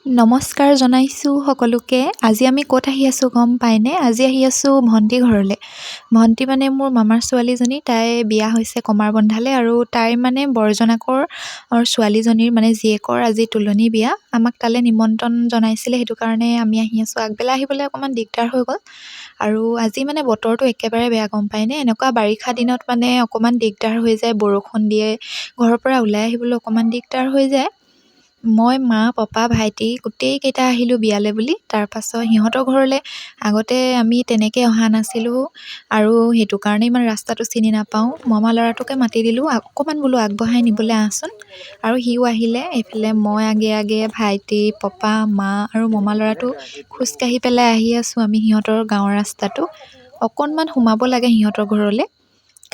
নমস্কাৰ জনাইছোঁ সকলোকে। আজি আমি ক'ত আহি আছোঁ গম পায়নে? আজি আহি আছোঁ ভণ্টি ঘৰলৈ। ভণ্টি মানে মোৰ মামাৰ ছোৱালীজনী, তাই বিয়া হৈছে কমাৰবন্ধালৈ, আৰু তাইৰ মানে বৰজনাকৰ ছোৱালীজনীৰ মানে জীয়েকৰ আজি তোলনি বিয়া। আমাক তালৈ নিমন্ত্ৰণ জনাইছিলে, সেইটো কাৰণে আমি আহি আছোঁ। আগবেলা আহিবলৈ অকণমান দিগদাৰ হৈ গ'ল, আৰু আজি মানে বতৰটো একেবাৰে বেয়া গম পায়নে? এনেকুৱা বাৰিষা দিনত মানে অকণমান দিগদাৰ হৈ যায়, বৰষুণ দিয়ে, ঘৰৰ পৰা ওলাই আহিবলৈ অকণমান দিগদাৰ হৈ যায়। মই, মা, পাপা, ভাইটি গোটেইকেইটা আহিলোঁ বিয়ালৈ বুলি। তাৰপাছত সিহঁতৰ ঘৰলৈ আগতে আমি তেনেকৈ অহা নাছিলোঁ, আৰু সেইটো কাৰণে ইমান ৰাস্তাটো চিনি নাপাওঁ। মামা ল'ৰাটোকে মাতি দিলোঁ, অকণমান বোলো আগবঢ়াই নিবলৈ আহচোন, আৰু সিও আহিলে। এইফালে মই আগে আগে, ভাইটি, পাপা, মা আৰু মামা ল'ৰাটো খোজকাঢ়ি পেলাই আহি আছোঁ আমি সিহঁতৰ গাঁৱৰ ৰাস্তাটো। অকণমান সোমাব লাগে সিহঁতৰ ঘৰলৈ।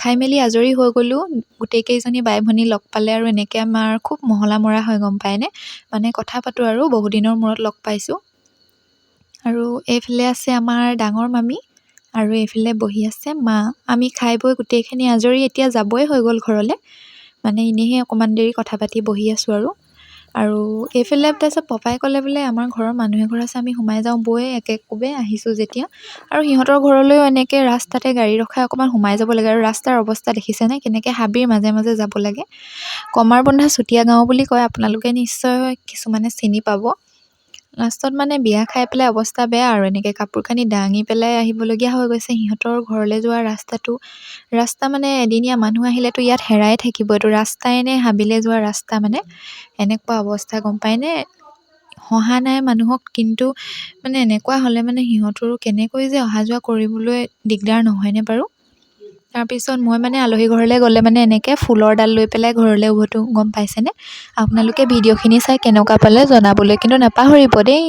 খাই মেলি আজৰি হৈ গ'লোঁ, গোটেইকেইজনী বাই ভনী লগ পালে, আৰু এনেকৈ আমাৰ খুব মহলা মৰা হয় গম পায়নে? মানে কথা পাতোঁ আৰু বহুদিনৰ মূৰত লগ পাইছোঁ। আৰু এইফালে আছে আমাৰ ডাঙৰ মামী, আৰু এইফালে বহি আছে মা। আমি খাই বৈ গোটেইখিনি আজৰি, এতিয়া যাবই হৈ গ'ল ঘৰলৈ। মানে এনেইহে অকণমান দেৰি কথা পাতি বহি আছোঁ আৰু এইফালে তাৰপিছত পপাই ক'লে বোলে আমাৰ ঘৰৰ মানুহ এঘৰ আছে, আমি সোমাই যাওঁ বৈ, একেকোবে আহিছোঁ যেতিয়া। আৰু সিহঁতৰ ঘৰলৈও এনেকৈ ৰাস্তাতে গাড়ী ৰখাই অকণমান সোমাই যাব লাগে, আৰু ৰাস্তাৰ অৱস্থা দেখিছেনে কেনেকৈ? হাবিৰ মাজে মাজে যাব লাগে। কমাৰবন্ধা চুতীয়া গাঁও বুলি কয়, আপোনালোকে নিশ্চয় কিছুমানে চিনি পাব। লাষ্টত মানে বিয়া খাই পেলাই অৱস্থা বেয়া, আৰু এনেকৈ কাপোৰ কানি দাঙি পেলাই আহিবলগীয়া হৈ গৈছে সিহঁতৰ ঘৰলৈ যোৱা ৰাস্তাটো। ৰাস্তা মানে এদিনীয়া মানুহ আহিলেতো ইয়াত হেৰাই থাকিব, এইটো ৰাস্তাই নে হাবিলৈ যোৱা ৰাস্তা, মানে এনেকুৱা অৱস্থা গম পায়নে? হহা নাই মানুহক, কিন্তু মানে এনেকুৱা হ'লে মানে সিহঁতৰো কেনেকৈ যে অহা যোৱা কৰিবলৈ দিগদাৰ নহয়নে বাৰু? তাৰপিছত মই মানে আলহী ঘৰলৈ গ'লে মানে এনেকৈ ফুলৰ ডাল লৈ পেলাই ঘৰলৈ উভতো, গম পাইছেনে? আপোনালোকে ভিডিঅ'খিনি চাই কেনেকুৱা পালে জনাবলৈ কিন্তু নাপাহৰিব দেই।